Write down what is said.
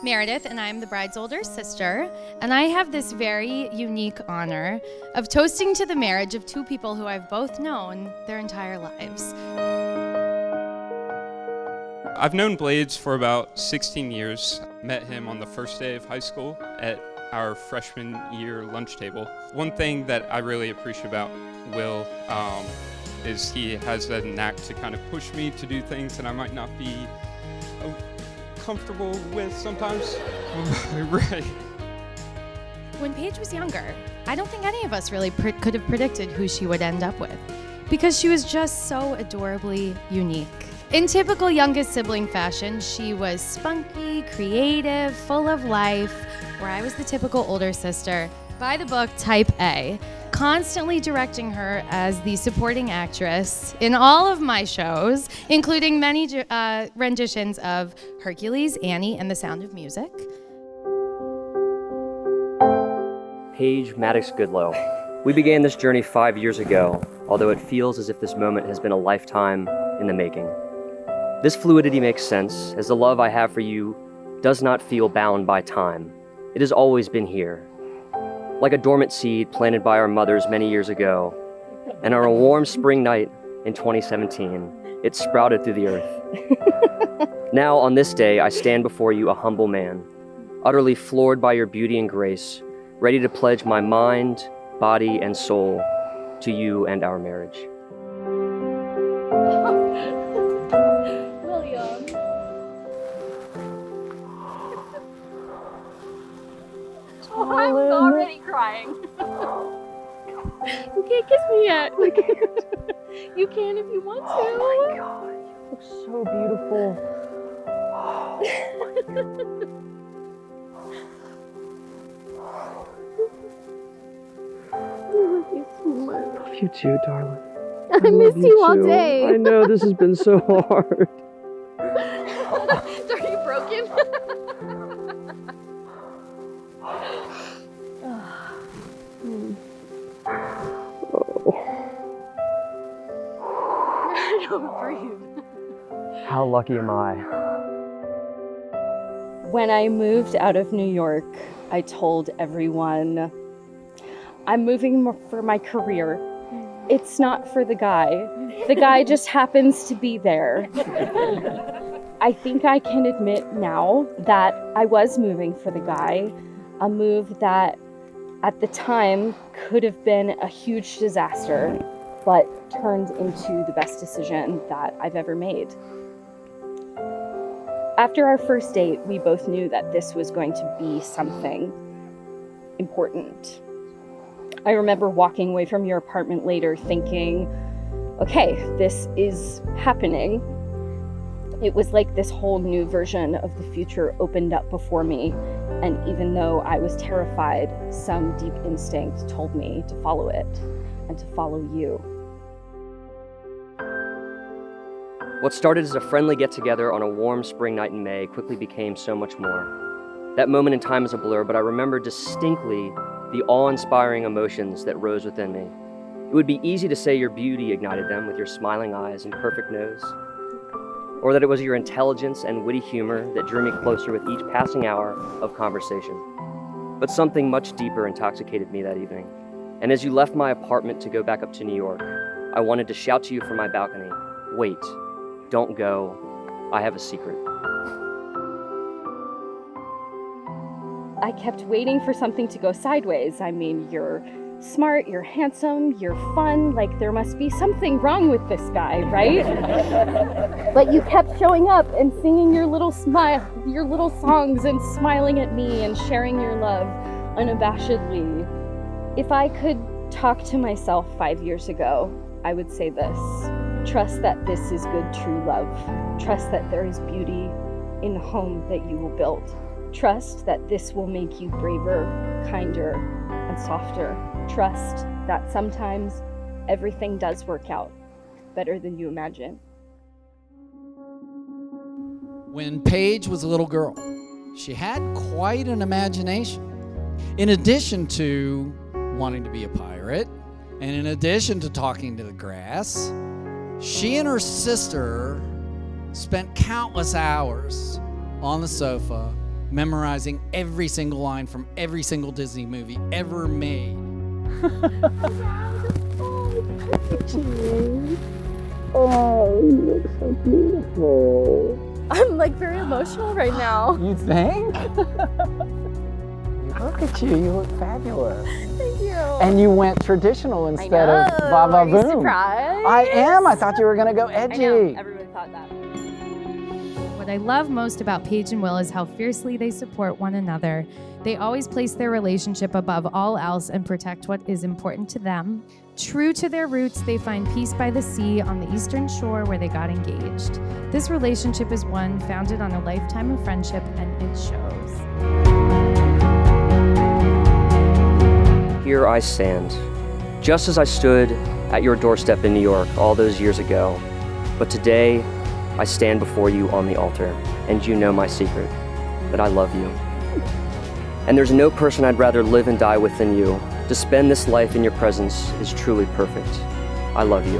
Meredith, and I'm the bride's older sister, and I have this very unique honor of toasting to the marriage of two people who I've both known their entire lives. I've known Blades for about 16 years. Met him on the first day of high school at our freshman year lunch table. One thing that I really appreciate about Will is he has that knack to kind of push me to do things that I might not be comfortable with sometimes. Right. When Paige was younger, I don't think any of us really could have predicted who she would end up with, because she was just so adorably unique. In typical youngest sibling fashion, she was spunky, creative, full of life, where I was the typical older sister, by the book type A, constantly directing her as the supporting actress in all of my shows, including many renditions of Hercules, Annie, and The Sound of Music. Paige Maddox Goodlow. We began this journey 5 years ago, although it feels as if this moment has been a lifetime in the making. This fluidity makes sense, as the love I have for you does not feel bound by time. It has always been here. Like a dormant seed planted by our mothers many years ago, and on a warm spring night in 2017, it sprouted through the earth. Now, on this day, I stand before you a humble man, utterly floored by your beauty and grace, ready to pledge my mind, body, and soul to you and our marriage. William. Oh, I'm already crying. You can't kiss me yet. I can't. You can if you want to. Oh my God, you look so beautiful. Oh my God. I love you too, darling. I missed you all day. I know, this has been so hard. Are you broken? Don't breathe. How lucky am I? When I moved out of New York, I told everyone, I'm moving for my career. It's not for the guy. The guy just happens to be there. I think I can admit now that I was moving for the guy, a move that at the time could have been a huge disaster, but turned into the best decision that I've ever made. After our first date, we both knew that this was going to be something important. I remember walking away from your apartment later thinking, okay, this is happening. It was like this whole new version of the future opened up before me, and even though I was terrified, some deep instinct told me to follow it and to follow you. What started as a friendly get-together on a warm spring night in May quickly became so much more. That moment in time is a blur, but I remember distinctly the awe-inspiring emotions that rose within me. It would be easy to say your beauty ignited them with your smiling eyes and perfect nose, or that it was your intelligence and witty humor that drew me closer with each passing hour of conversation. But something much deeper intoxicated me that evening, and as you left my apartment to go back up to New York, I wanted to shout to you from my balcony, wait, don't go, I have a secret. I kept waiting for something to go sideways. I mean, you're smart, you're handsome, you're fun, like there must be something wrong with this guy, right? But you kept showing up and singing your little songs and smiling at me and sharing your love unabashedly. If I could talk to myself 5 years ago, I would say this: trust that this is good, true love. Trust that there is beauty in the home that you will build. Trust that this will make you braver, kinder, and softer. Trust that sometimes everything does work out better than you imagine. When Paige was a little girl, she had quite an imagination. In addition to wanting to be a pirate, and in addition to talking to the grass, she and her sister spent countless hours on the sofa memorizing every single line from every single Disney movie ever made. Oh, you look so beautiful. I'm like very emotional right now. You think? Look at you. You look fabulous. Thank you. And you went traditional instead I of know. ba ba Are you boom. surprised? I am. I thought you were gonna go edgy. I know. Everybody thought that. What I love most about Paige and Will is how fiercely they support one another. They always place their relationship above all else and protect what is important to them. True to their roots, they find peace by the sea on the eastern shore where they got engaged. This relationship is one founded on a lifetime of friendship, and it shows. Here I stand, just as I stood at your doorstep in New York all those years ago. But today, I stand before you on the altar, and you know my secret, that I love you. And there's no person I'd rather live and die with than you. To spend this life in your presence is truly perfect. I love you.